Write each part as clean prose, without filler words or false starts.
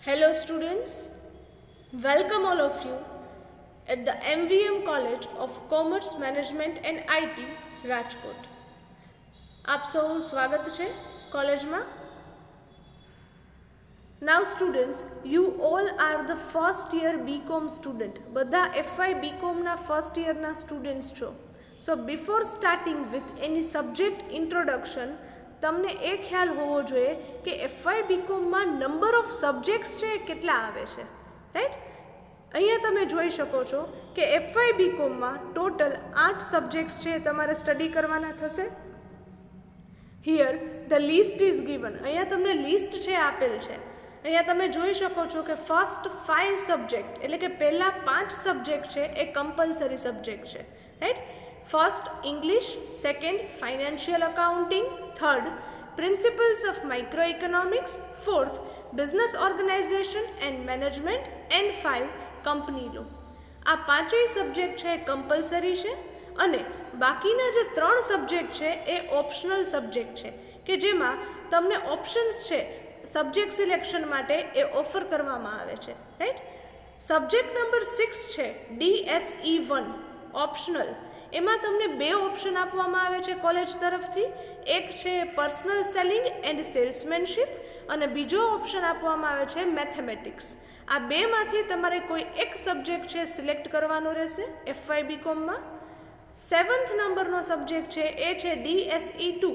Hello students, welcome all of you at the MVM College of Commerce Management and IT, Rajkot. આપ સૌનું સ્વાગત છે કોલેજમાં. Now students, you all are the first year BCom student. બધા FY BCom ના first year ના students છો. So before starting with any subject introduction, તમને એ ખ્યાલ હોવો જોઈએ કે FY BComમાં નંબર ઓફ સબ્જેક્ટ્સ છે એ કેટલા આવે છે, રાઈટ? અહીંયા તમે જોઈ શકો છો કે FY BComમાં ટોટલ 8 સબ્જેક્ટ્સ છે તમારે સ્ટડી કરવાના થશે. Here the list is given. અહીંયા તમને લિસ્ટ છે આપેલ છે. અહીંયા તમે જોઈ શકો છો કે ફર્સ્ટ 5 સબ્જેક્ટ એટલે કે પહેલા 5 સબ્જેક્ટ છે એ કમ્પલસરી સબ્જેક્ટ છે, right? First English, second Financial Accounting, third Principles of Microeconomics, fourth Business Organization and Management, and 5 Company Law. આ પાંચેય સબ્જેક્ટ છે કમ્પલસરી છે અને બાકીના જે 3 સબ્જેક્ટ છે એ ઓપ્શનલ સબ્જેક્ટ છે કે જેમાં તમને ઓપ્શન્સ છે સબ્જેક્ટ સિલેક્શન માટે એ ઓફર કરવામાં આવે છે, રાઈટ? સબ્જેક્ટ નંબર 6 છે DSE1 ઓપ્શનલ. એમાં તમને 2 ઓપ્શન આપવામાં આવે છે કોલેજ તરફથી. એક છે પર્સનલ સેલિંગ એન્ડ સેલ્સમેનશિપ અને બીજો ઓપ્શન આપવામાં આવે છે મેથેમેટિક્સ. આ બેમાંથી તમારે કોઈ એક સબ્જેક્ટ છે સિલેક્ટ કરવાનો રહેશે FY BComમાં. 7th નંબરનો સબ્જેક્ટ છે એ છે DSE2.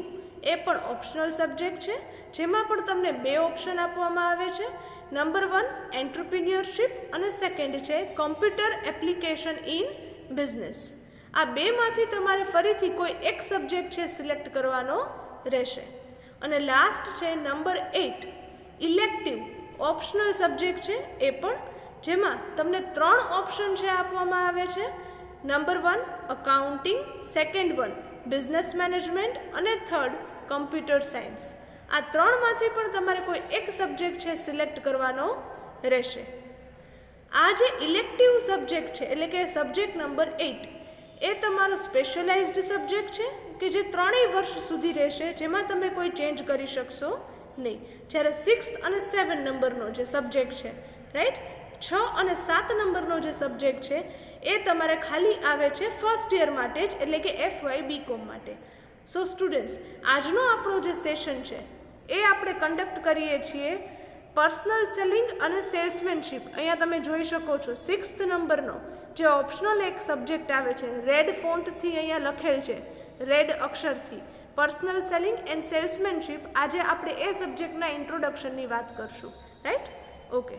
એ પણ ઓપ્શનલ સબ્જેક્ટ છે જેમાં પણ તમને 2 ઓપ્શન આપવામાં આવે છે. નંબર 1 એન્ટરપ્રિન્યોરશિપ અને સેકન્ડ છે કોમ્પ્યુટર એપ્લિકેશન ઇન બિઝનેસ. આ બેમાંથી તમારે ફરીથી કોઈ એક સબ્જેક્ટ છે સિલેક્ટ કરવાનો રહેશે. અને લાસ્ટ છે નંબર 8 ઇલેક્ટિવ ઓપ્શનલ સબ્જેક્ટ છે એ પણ, જેમાં તમને 3 ઓપ્શન છે આપવામાં આવે છે. Number 1 accounting, second 1 business management અને થર્ડ કમ્પ્યુટર સાયન્સ. આ 3માંથી પણ તમારે કોઈ એક સબ્જેક્ટ છે સિલેક્ટ કરવાનો રહેશે. આ જે ઇલેક્ટિવ સબ્જેક્ટ છે એટલે કે સબ્જેક્ટ નંબર 8 એ તમારો સ્પેશિયલાઇઝ્ડ સબ્જેક્ટ છે કે જે 3 વર્ષ સુધી રહેશે, જેમાં તમે કોઈ ચેન્જ કરી શકશો નહીં. જ્યારે 6th અને 7 નંબરનો જે સબ્જેક્ટ છે, રાઈટ, 6 અને 7 નંબરનો જે સબ્જેક્ટ છે એ તમારે ખાલી આવે છે ફર્સ્ટ યર માટે જ એટલે કે FY BCom માટે. સો સ્ટુડન્ટ્સ, આજનો આપણો જે સેશન છે એ આપણે કન્ડક્ટ કરીએ છીએ પર્સનલ સેલિંગ અને સેલ્સમેનશિપ. અહીંયા તમે જોઈ શકો છો 6th નંબરનો જે ઓપ્શનલ એક સબ્જેક્ટ આવે છે, રેડ ફોન્ટથી અહીંયા લખેલ છે, રેડ અક્ષરથી, પર્સનલ સેલિંગ એન્ડ સેલ્સમેનશિપ. આજે આપણે એ સબ્જેક્ટના ઇન્ટ્રોડક્શનની વાત કરશું, right? Okay.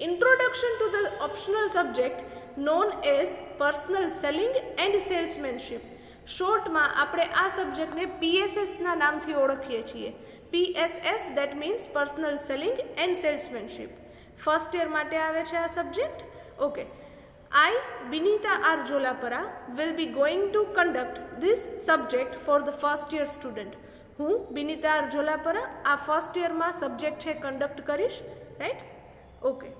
Introduction to the optional subject known as personal selling and salesmanship. શોર્ટમાં આપણે આ સબ્જેક્ટને PSSના નામથી ઓળખીએ છીએ. PSS that means personal selling and salesmanship. First year માટે આવે છે આ subject. Okay. I, Binita R. Jolapara, will be going to conduct this subject for the first year student. હું બિનિતા આર જોલાપરા આ ફર્સ્ટ યરમાં સબ્જેક્ટ છે કન્ડક્ટ કરીશ, right? Okay.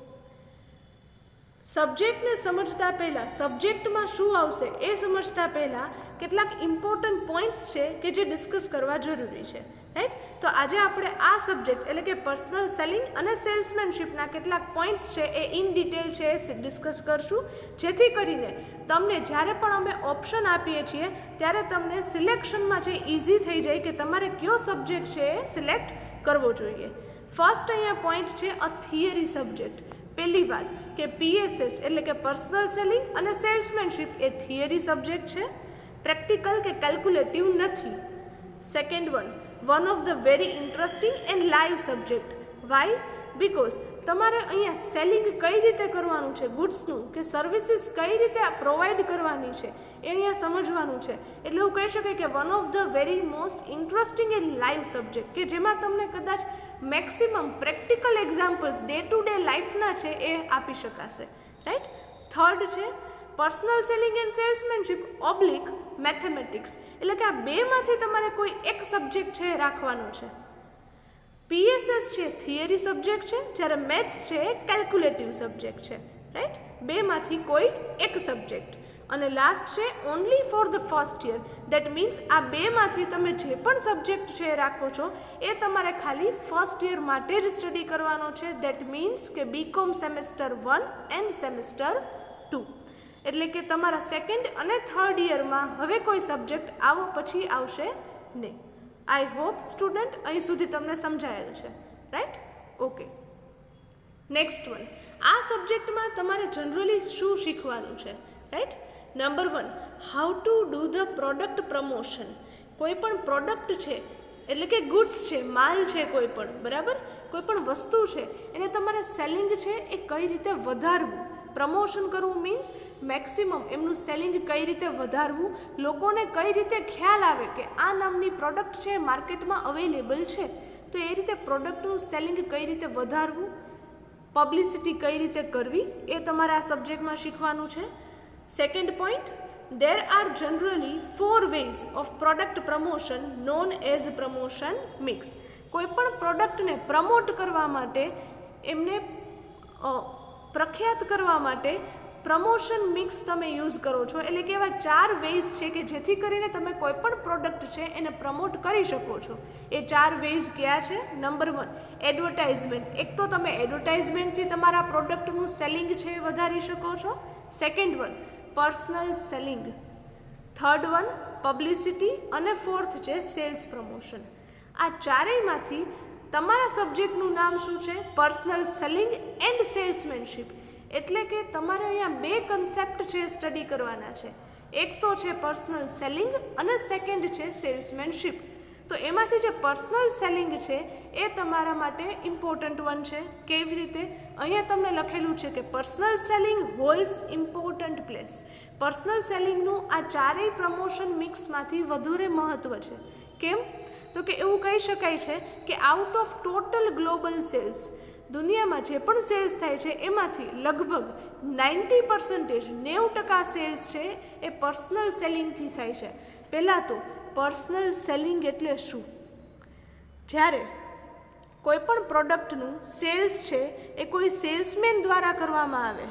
સબ્જેક્ટને સમજતા પહેલાં, સબ્જેક્ટમાં શું આવશે એ સમજતા પહેલાં કેટલાક ઇમ્પોર્ટન્ટ પોઈન્ટ્સ છે કે જે ડિસ્કસ કરવા જરૂરી છે, રાઈટ? તો આજે આપણે આ સબ્જેક્ટ એટલે કે પર્સનલ સેલિંગ અને સેલ્સમેનશિપના કેટલાક પોઈન્ટ્સ છે એ ઇન ડિટેલ છે એ ડિસ્કસ કરશું, જેથી કરીને તમને જ્યારે પણ અમે ઓપ્શન આપીએ છીએ ત્યારે તમને સિલેક્શનમાં જે ઇઝી થઈ જાય કે તમારે કયો સબ્જેક્ટ છે એ સિલેક્ટ કરવો જોઈએ. ફર્સ્ટ અહીંયા પોઈન્ટ છે અ થિયરી સબ્જેક્ટ. પહેલી વાત કે PSS એટલે કે પર્સનલ સેલિંગ અને સેલ્સમેનશિપ એ થિયરી સબ્જેક્ટ છે, પ્રેક્ટિકલ કે કેલ્ક્યુલેટિવ નથી. Second one of the very interesting and live subject. Why? Because તમારે અહીંયા સેલિંગ કઈ રીતે કરવાનું છે ગુડ્સનું કે સર્વિસીસ કઈ રીતે પ્રોવાઈડ કરવાની છે એ અહીંયા સમજવાનું છે. એટલે હું કહી શકાય કે one of the very most interesting and live subject કે જેમાં તમને કદાચ maximum practical examples day to day લાઈફના છે એ આપી શકાશે, રાઈટ? થર્ડ છે personal selling and salesmanship oblique mathematics. એટલે કે આ બેમાંથી તમારે કોઈ એક સબ્જેક્ટ છે રાખવાનો છે. PSS છે થિયરી સબ્જેક્ટ છે, જ્યારે મેથ્સ છે એ કેલ્ક્યુલેટિવ સબ્જેક્ટ છે, રાઈટ? બેમાંથી કોઈ એક સબ્જેક્ટ. અને લાસ્ટ છે only for the first year. That means આ બેમાંથી તમે જે પણ સબ્જેક્ટ છે એ રાખો છો એ તમારે ખાલી ફર્સ્ટ યર માટે જ સ્ટડી કરવાનો છે. દેટ મીન્સ કે બીકોમ સેમેસ્ટર 1 એન્ડ સેમેસ્ટર 2. એટલે કે તમારા સેકન્ડ અને થર્ડ યરમાં હવે કોઈ સબ્જેક્ટ આવો પછી આવશે નહીં. આઈ હોપ સ્ટુડન્ટ અહીં સુધી તમને સમજાયેલ છે, રાઈટ? ઓકે. નેક્સ્ટ વન, આ સબ્જેક્ટમાં તમારે જનરલી શું શીખવાનું છે, right? Number 1, how to do the product promotion. કોઈ પણ પ્રોડક્ટ છે એટલે કે ગુડ્સ છે, માલ છે, કોઈ પણ, બરાબર, કોઈ પણ વસ્તુ છે એને તમારે સેલિંગ છે એ કઈ રીતે વધારવું. પ્રમોશન કરવું મીન્સ મેક્સિમમ એમનું સેલિંગ કઈ રીતે વધારવું, લોકોને કઈ રીતે ખ્યાલ આવે કે આ નામની પ્રોડક્ટ છે માર્કેટમાં અવેલેબલ છે, તો એ રીતે પ્રોડક્ટનું સેલિંગ કઈ રીતે વધારવું, પબ્લિસિટી કઈ રીતે કરવી, એ તમારે આ સબ્જેક્ટમાં શીખવાનું છે. Second point, there are generally 4 ways of product promotion known as promotion mix. કોઈ પણ પ્રોડક્ટને પ્રમોટ કરવા માટે, એમને પ્રખ્યાત કરવા માટે પ્રમોશન મિક્સ તમે યુઝ કરો છો. એટલે કે એવા 4 વેઝ છે કે જેથી કરીને તમે કોઈ પણ પ્રોડક્ટ છે એને પ્રમોટ કરી શકો છો. એ 4 વેઝ કયા છે? Number 1, advertisement. એક તો તમે એડવર્ટાઇઝમેન્ટથી તમારા પ્રોડક્ટનું સેલિંગ છે એ વધારી શકો છો. Second one, personal selling. Third one, publicity. અને ફોર્થ છે સેલ્સ પ્રમોશન. આ ચારેયમાંથી તમારા સબ્જેક્ટનું નામ શું છે? Personal selling and salesmanship. એટલે કે તમારે અહીંયા 2 કન્સેપ્ટ છે સ્ટડી કરવાના છે. એક તો છે પર્સનલ સેલિંગ અને સેકન્ડ છે સેલ્સમેનશીપ. તો એમાંથી જે પર્સનલ સેલિંગ છે એ તમારા માટે ઇમ્પોર્ટન્ટ વન છે. કેવી રીતે? અહીંયા તમને લખેલું છે કે personal selling holds important place. Personal સેલિંગનું આ ચારેય પ્રમોશન મિક્સમાંથી વધારે મહત્ત્વ છે. કેમ? તો કે એવું કહી શકાય છે કે out of total global sales, દુનિયામાં જે પણ સેલ્સ થાય છે એમાંથી લગભગ 90% સેલ્સ છે એ પર્સનલ સેલિંગથી થાય છે. પહેલાં તો પર્સનલ સેલિંગ એટલે શું? જ્યારે કોઈ પણ પ્રોડક્ટનું સેલ્સ છે એ કોઈ સેલ્સમેન દ્વારા કરવામાં આવે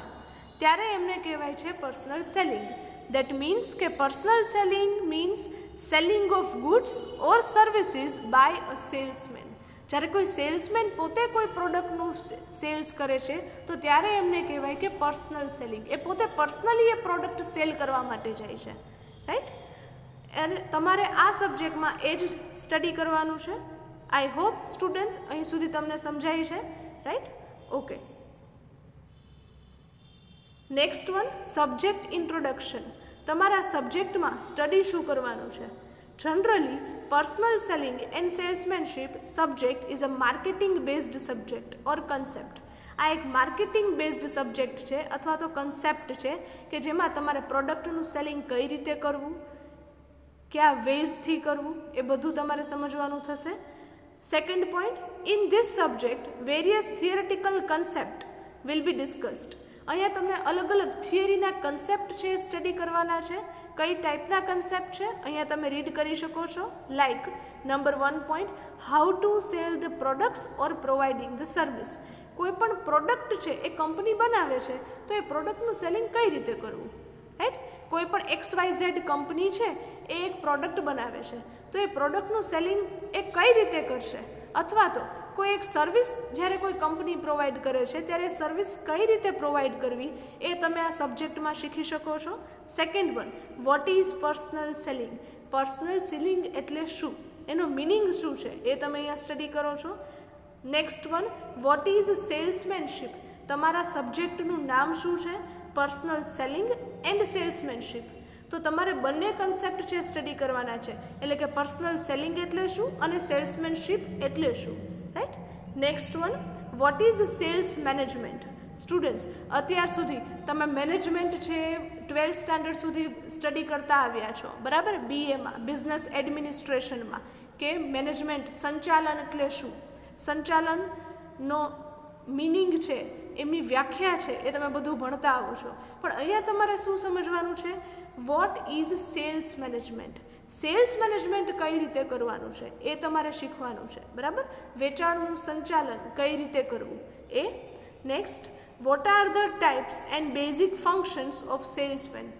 ત્યારે એમને કહેવાય છે પર્સનલ સેલિંગ. That means કે personal selling means selling of goods or services by a salesman. જ્યારે કોઈ સેલ્સમેન પોતે કોઈ પ્રોડક્ટનું સેલ્સ કરે છે તો ત્યારે એમને કહેવાય કે પર્સનલ સેલિંગ. એ પોતે પર્સનલી એ પ્રોડક્ટ સેલ કરવા માટે જાય છે, રાઈટ? અને તમારે આ સબ્જેક્ટમાં એ જ સ્ટડી કરવાનું છે. આઈ હોપ સ્ટુડન્ટ્સ અહીં સુધી તમને સમજાય છે, right? Okay. Next one, subject introduction. તમારા સબ્જેક્ટમાં સ્ટડી શું કરવાનું છે? Generally personal selling and salesmanship subject is a marketing based subject or concept. આ એક માર્કેટિંગ બેઝડ સબ્જેક્ટ છે અથવા તો કન્સેપ્ટ છે કે જેમાં તમારે પ્રોડક્ટનું સેલિંગ કઈ રીતે કરવું, કયા વેઝથી કરવું, એ બધું તમારે સમજવાનું થશે. Second point, in this subject various theoretical concept will be discussed. અહીંયા તમને અલગ અલગ થિયરીના કન્સેપ્ટ છે સ્ટડી કરવાના છે. કઈ ટાઈપના કન્સેપ્ટ છે અહીંયા તમે રીડ કરી શકો છો. Like number 1 point, how to sell the products or providing the service. કોઈ પણ પ્રોડક્ટ છે એ કંપની બનાવે છે તો એ પ્રોડક્ટનું સેલિંગ કઈ રીતે કરવું, રાઈટ? કોઈ પણ XYZ કંપની છે એ એક પ્રોડક્ટ બનાવે છે તો એ પ્રોડક્ટનું સેલિંગ એ કઈ રીતે કરશે, અથવા તો કોઈ એક સર્વિસ જ્યારે કોઈ કંપની પ્રોવાઈડ કરે છે ત્યારે સર્વિસ કઈ રીતે પ્રોવાઈડ કરવી એ તમે આ સબ્જેક્ટમાં શીખી શકો છો. Second one, what is personal selling. Personal selling એટલે શું, એનો મિનિંગ શું છે એ તમે અહીંયા સ્ટડી કરો છો. Next one, what is salesmanship. તમારા સબ્જેક્ટનું નામ શું છે? Personal selling and salesmanship. તો તમારે બંને કન્સેપ્ટ છે સ્ટડી કરવાના છે. એટલે કે પર્સનલ સેલિંગ એટલે શું અને સેલ્સમેનશીપ એટલે શું, right? Next one, what is sales management. Students, અત્યાર સુધી તમે મેનેજમેન્ટ છે 12th સ્ટાન્ડર્ડ સુધી સ્ટડી કરતા આવ્યા છો, બરાબર? BAમાં બિઝનેસ એડમિનિસ્ટ્રેશનમાં કે મેનેજમેન્ટ સંચાલન એટલે શું, સંચાલનનો મિનિંગ છે, એમની વ્યાખ્યા છે, એ તમે બધું ભણતા આવો છો. પણ અહીંયા તમારે શું સમજવાનું છે? What is sales management. Sales management કઈ રીતે કરવાનું છે એ તમારે શીખવાનું છે, બરાબર? વેચાણનું સંચાલન કઈ રીતે કરવું એ. Next, what are the types and basic functions of salesman.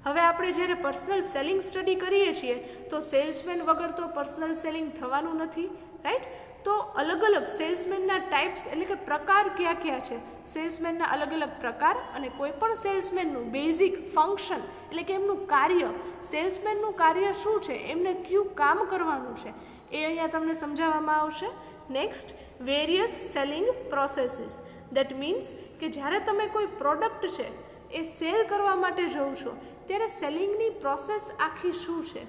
હવે આપણે જ્યારે પર્સનલ સેલિંગ સ્ટડી કરીએ છીએ તો સેલ્સમેન વગર તો પર્સનલ સેલિંગ થવાનું નથી, રાઈટ? તો અલગ અલગ સેલ્સમેનના ટાઈપ્સ એટલે કે પ્રકાર કયા કયા છે, સેલ્સમેનના અલગ અલગ પ્રકાર અને કોઈ પણ સેલ્સમેનનું બેઝિક ફંક્શન એટલે કે એમનું કાર્ય, સેલ્સમેનનું કાર્ય શું છે, એમને કયું કામ કરવાનું છે એ અહીંયા તમને સમજાવવામાં આવશે. Next, various selling processes. That means કે જ્યારે તમે કોઈ પ્રોડક્ટ છે એ સેલ કરવા માટે જઓ છો ત્યારે સેલિંગની પ્રોસેસ આખી શું છે,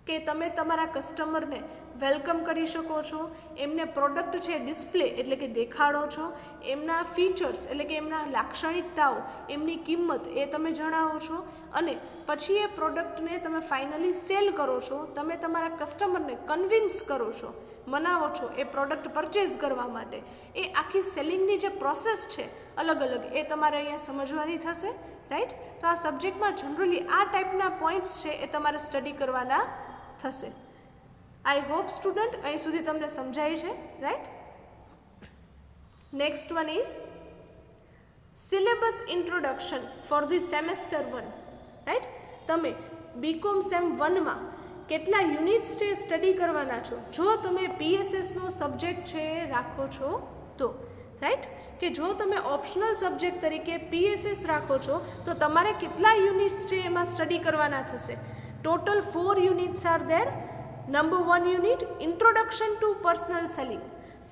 કે તમે તમારા કસ્ટમરને વેલકમ કરી શકો છો, એમને પ્રોડક્ટ છે ડિસ્પ્લે એટલે કે દેખાડો છો, એમના ફીચર્સ એટલે કે એમના લાક્ષણિકતાઓ, એમની કિંમત એ તમે જણાવો છો અને પછી એ પ્રોડક્ટને તમે ફાઇનલી સેલ કરો છો, તમે તમારા કસ્ટમરને કન્વિન્સ કરો છો, મનાવો છો એ પ્રોડક્ટ પરચેઝ કરવા માટે. એ આખી સેલિંગની જે પ્રોસેસ છે અલગ અલગ એ તમારે અહીંયા સમજવાની થશે, રાઈટ? તો આ સબ્જેક્ટમાં જનરલી આ ટાઈપના પોઈન્ટ્સ છે એ તમારે સ્ટડી કરવાના થશે. આઈ હોપ સ્ટુડન્ટ અહીં સુધી તમને સમજાય છે, right? Next one is syllabus introduction for the semester 1, right? તમે બીકોમ સેમ 1માં કેટલા યુનિટ્સ છે સ્ટડી કરવાના છો જો તમે પીએસએસનો સબ્જેક્ટ છે રાખો છો તો, રાઈટ? કે જો તમે ઓપ્શનલ સબ્જેક્ટ તરીકે પીએસએસ રાખો છો તો તમારે કેટલા યુનિટ્સ છે એમાં સ્ટડી કરવાના થશે. Total 4 units are there. Number 1 unit introduction to personal selling.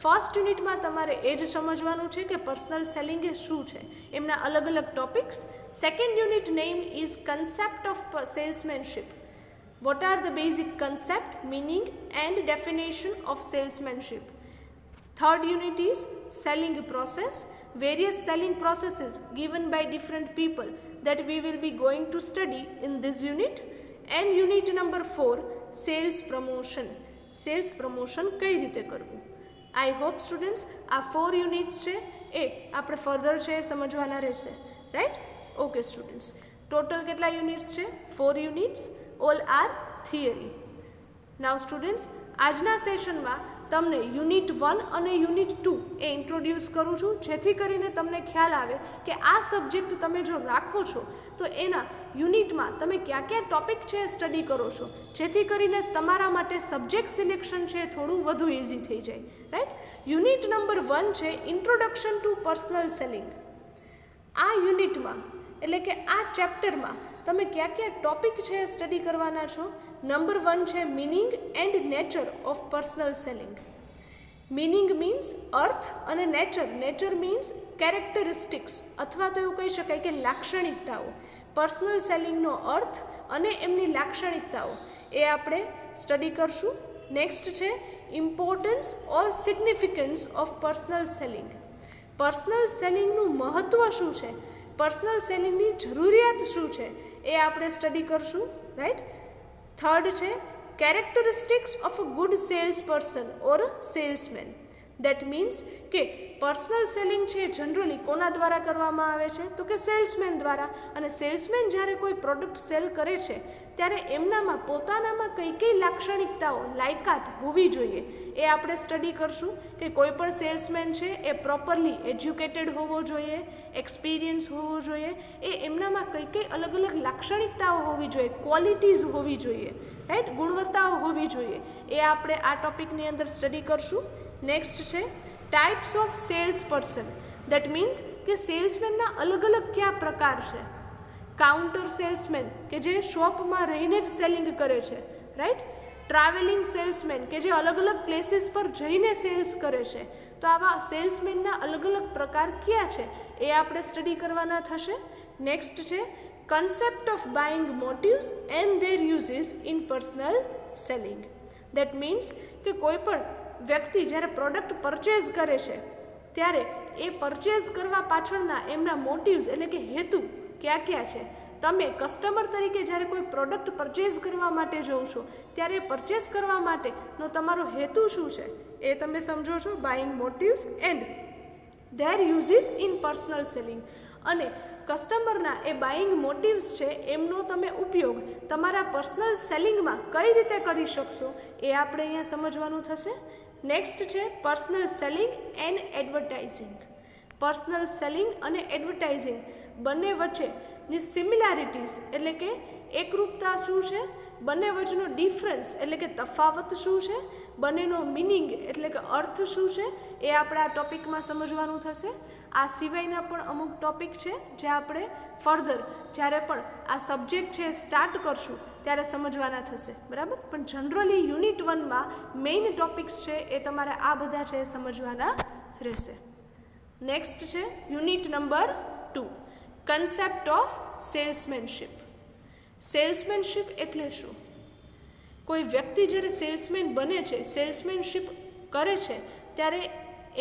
First યુનિટમાં તમારે એ જ સમજવાનું છે કે પર્સનલ સેલિંગ એ શું છે, એમના અલગ અલગ topics. Second unit name is concept of salesmanship. What are the basic concept, meaning and definition of salesmanship? Third unit is selling process. Various selling processes given by different people that we will be going to study in this unit. And unit number 4, sales promotion. Sales promotion કઈ રીતે કરવું. I hope students આ 4 units છે એ આપણે further છે સમજવાના રહેશે, right? Okay students, total કેટલા યુનિટ્સ છે? 4 units. All are theory. Now students, આજના સેશનમાં તમને યુનિટ 1 અને યુનિટ 2 એ ઇન્ટ્રોડ્યુસ કરું છું જેથી કરીને તમને ખ્યાલ આવે કે આ સબ્જેક્ટ તમે જો રાખો છો તો એના યુનિટમાં તમે ક્યાં ક્યાં ટોપિક છે સ્ટડી કરો છો જેથી કરીને તમારા માટે સબ્જેક્ટ સિલેક્શન છે થોડું વધુ ઇઝી થઈ જાય, રાઈટ? યુનિટ નંબર 1 છે ઇન્ટ્રોડક્શન ટુ પર્સનલ સેલિંગ. આ યુનિટમાં એટલે કે આ ચેપ્ટરમાં તમે ક્યાં ક્યાં ટોપિક છે સ્ટડી કરવાના છો. નંબર 1 છે meaning and nature of personal selling. Meaning means અર્થ અને નેચર. નેચર મીન્સ કેરેક્ટરિસ્ટિક્સ અથવા તો એવું કહી શકાય કે લાક્ષણિકતાઓ. પર્સનલ સેલિંગનો અર્થ અને એમની લાક્ષણિકતાઓ એ આપણે સ્ટડી કરશું. નેક્સ્ટ છે importance or significance of personal selling. Personal સેલિંગનું મહત્ત્વ શું છે, પર્સનલ સેલિંગની જરૂરિયાત શું છે એ આપણે સ્ટડી કરશું, રાઈટ? થર્ડ છે characteristics of a good sales person or salesman. That means કે પર્સનલ સેલિંગ છે જનરલી કોના દ્વારા કરવામાં આવે છે તો કે સેલ્સમેન દ્વારા. અને સેલ્સમેન જ્યારે કોઈ પ્રોડક્ટ સેલ કરે છે ત્યારે એમનામાં પોતાનામાં કઈ કઈ લાક્ષણિકતાઓ, લાયકાત હોવી જોઈએ એ આપણે સ્ટડી કરશું. કે કોઈ પણ સેલ્સમેન છે એ પ્રોપરલી એજ્યુકેટેડ હોવો જોઈએ, એક્સપિરિયન્સ હોવો જોઈએ, એ એમનામાં કઈ કઈ અલગ અલગ લાક્ષણિકતાઓ હોવી જોઈએ, ક્વોલિટીઝ હોવી જોઈએ, રાઈટ? ગુણવત્તાઓ હોવી જોઈએ, એ આપણે આ ટોપિકની અંદર સ્ટડી કરશું. નેક્સ્ટ છે types of sales person. That means કે સેલ્સમેનના અલગ અલગ કયા પ્રકાર છે. કાઉન્ટર સેલ્સમેન કે જે શોપમાં રહીને જ સેલિંગ કરે છે, રાઈટ? ટ્રાવેલિંગ સેલ્સમેન કે જે અલગ અલગ પ્લેસીસ પર જઈને સેલ્સ કરે છે. તો આવા સેલ્સમેનના અલગ અલગ પ્રકાર કયા છે એ આપણે સ્ટડી કરવાના થશે. નેક્સ્ટ છે concept of buying motives and their uses in personal selling. That means કે કોઈ પણ વ્યક્તિ જ્યારે પ્રોડક્ટ પરચેઝ કરે છે ત્યારે એ પરચેઝ કરવા પાછળના એમના મોટિવ્સ એટલે કે હેતુ ક્યાં ક્યાં છે. તમે કસ્ટમર તરીકે જ્યારે કોઈ પ્રોડક્ટ પરચેઝ કરવા માટે જાઓ છો ત્યારે પરચેઝ કરવા માટેનો તમારો હેતુ શું છે એ તમે સમજો છો. Buying motives and their uses in personal selling. અને કસ્ટમરના એ બાઇંગ મોટિવ્સ છે એમનો તમે ઉપયોગ તમારા પર્સનલ સેલિંગમાં કઈ રીતે કરી શકશો એ આપણે અહીંયા સમજવાનું થશે. નેક્સ્ટ છે personal selling and advertising. Personal selling અને એડવર્ટાઇઝિંગ બંને વચ્ચે ની સિમિલારિટીઝ એટલે કે એકરૂપતા શું છે, બંને વચ્ચેનો ડિફરન્સ એટલે કે તફાવત શું છે, બંનેનો મિનિંગ એટલે કે અર્થ શું છે, એ આપણે આ ટોપિકમાં સમજવાનું થશે. આ સિવાયના પણ અમુક ટોપિક છે જે આપણે ફર્ધર જ્યારે પણ આ સબ્જેક્ટ છે સ્ટાર્ટ કરશું ત્યારે સમજવાના થશે, બરાબર. પણ જનરલી યુનિટ 1માં મેઇન ટોપિક્સ છે એ તમારે આ બધા છે એ સમજવાના રહેશે. નેક્સ્ટ છે યુનિટ નંબર 2, કન્સેપ્ટ ઓફ સેલ્સમેનશિપ. સેલ્સમેનશિપ એટલે શું? કોઈ વ્યક્તિ જ્યારે સેલ્સમેન બને છે, સેલ્સમેનશિપ કરે છે, ત્યારે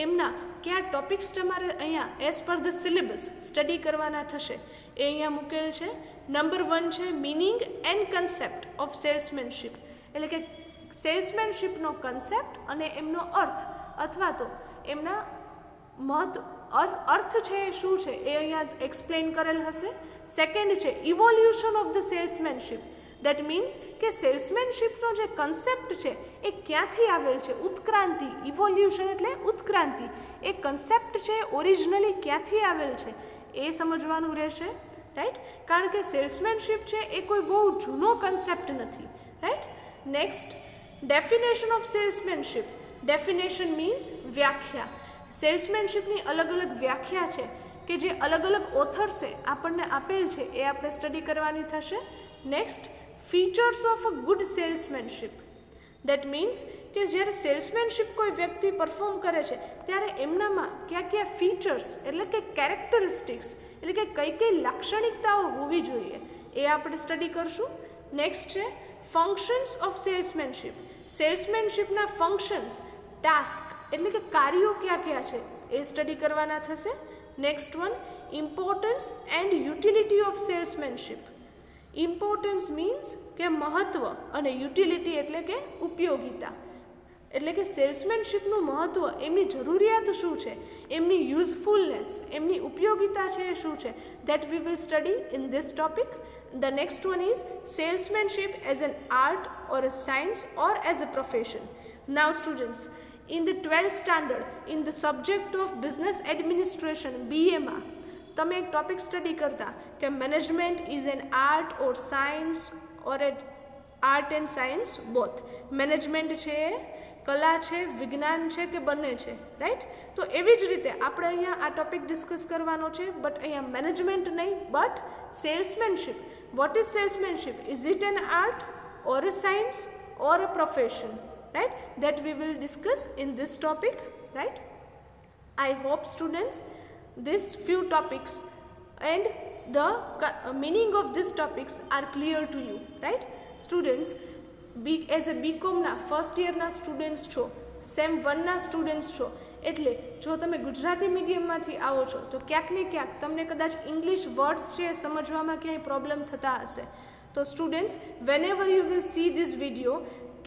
એમના કયા ટોપિક્સ તમારે અહીંયા as per the syllabus study કરવાના થશે એ અહીંયા મૂકેલ છે. નંબર 1 છે મિનિંગ એન્ડ કન્સેપ્ટ ઓફ સેલ્સમેનશિપ, એટલે કે સેલ્સમેનશિપનો કન્સેપ્ટ અને એમનો અર્થ અથવા તો એમના અર્થ છે એ શું છે એ અહીંયા એક્સપ્લેન કરેલ હશે. સેકન્ડ છે evolution of the salesmanship, that means કે સેલ્સમેનશિપનો જે કન્સેપ્ટ છે એ ક્યાંથી આવેલ છે, ઉત્ક્રાંતિ. ઇવોલ્યુશન એટલે ઉત્ક્રાંતિ. એ કન્સેપ્ટ છે ઓરિજિનલી ક્યાંથી આવેલ છે એ સમજવાનું રહેશે, રાઈટ. કારણ કે સેલ્સમેનશિપ છે એ કોઈ બહુ જૂનો કન્સેપ્ટ નથી, right. Next definition of salesmanship. Definition means વ્યાખ્યા. સેલ્સમેનશિપની અલગ અલગ વ્યાખ્યા છે કે જે અલગ અલગ ઓથર્સે આપણને આપેલ છે એ આપણે સ્ટડી કરવાની થશે. Next features of a good salesmanship, that means કે જ્યારે સેલ્સમેનશિપ કોઈ વ્યક્તિ પરફોર્મ કરે છે ત્યારે એમનામાં કયા કયા ફીચર્સ એટલે કે કેરેક્ટરિસ્ટિક્સ એટલે કે કઈ કઈ લાક્ષણિકતાઓ હોવી જોઈએ એ આપણે સ્ટડી કરશું. નેક્સ્ટ છે ફંક્શન્સ ઓફ સેલ્સમેનશિપ. સેલ્સમેનશિપના ફંક્શન્સ, ટાસ્ક એટલે કે કાર્યો કયા કયા છે એ સ્ટડી કરવાના થશે. Next one importance and utility of salesmanship. Importance means કે મહત્ત્વ અને યુટિલિટી એટલે કે ઉપયોગિતા, એટલે કે સેલ્સમેનશિપનું મહત્ત્વ, એમની જરૂરિયાત શું છે, એમની યુઝફુલનેસ, એમની ઉપયોગિતા છે એ શું છે, that we will study in this topic. The next one is salesmanship as an art or a science or as a profession. Now students, in the 12th standard, in the subject of business administration, BA માં તમે એક topic study કરતા કે management is an art or science or A art and science both. Management છે એ કલા છે, વિજ્ઞાન છે કે બંને છે, રાઈટ. તો એવી જ રીતે આપણે અહીંયા આ ટોપિક ડિસ્કસ કરવાનો છે, બટ અહીંયા મેનેજમેન્ટ નહીં but salesmanship. What is salesmanship? Is it an art or a science or a profession, right? That we will discuss in this topic, right? I hope students these few topics and the meaning of these topics are clear to you, right? Students, as a BCom ના first યરના students છો, same 1ના students છો, એટલે જો તમે ગુજરાતી મીડિયમમાંથી આવો છો તો ક્યાંક ને ક્યાંક તમને કદાચ ઇંગ્લિશ વર્ડ્સ છે સમજવામાં ક્યાંય પ્રોબ્લેમ થતા હશે. તો students, whenever you will see this video,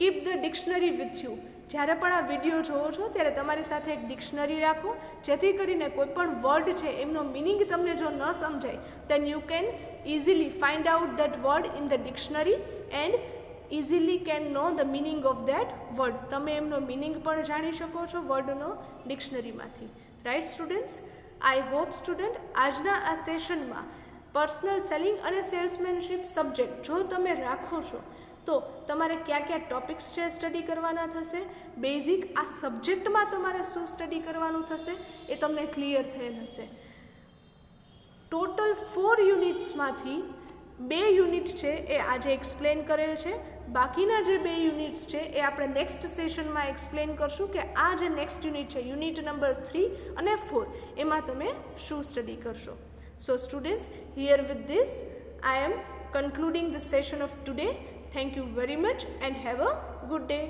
keep the dictionary with you. જ્યારે પણ આ વિડીયો જોવો છો ત્યારે તમારી સાથે એક ડિક્શનરી રાખો, જેથી કરીને કોઈ પણ વર્ડ છે એમનો મિનિંગ તમને જો ન સમજાય then you can easily find out that word in the dictionary and easily can know the meaning of that word. તમે એમનો મિનિંગ પણ જાણી શકો છો વર્ડનો ડિક્શનરીમાંથી, right students. I hope student આજના આ સેશનમાં પર્સનલ સેલિંગ અને સેલ્સમેનશિપ સબ્જેક્ટ જો તમે રાખો છો તો તમારે કયા કયા ટોપિક્સ છે સ્ટડી કરવાના થશે, બેઝિક આ સબ્જેક્ટમાં તમારે શું સ્ટડી કરવાનું થશે એ તમને ક્લિયર થયેલ હશે. ટોટલ 4 યુનિટ્સમાંથી 2 યુનિટ છે એ આજે એક્સપ્લેન કરેલ છે. બાકીના જે 2 યુનિટ્સ છે એ આપણે નેક્સ્ટ સેશનમાં એક્સપ્લેન કરશું કે આ જે નેક્સ્ટ યુનિટ છે, યુનિટ નંબર 3 અને 4, એમાં તમે શું સ્ટડી કરશો. So students, here with this I am concluding the session of today. Thank you very much and have a good day.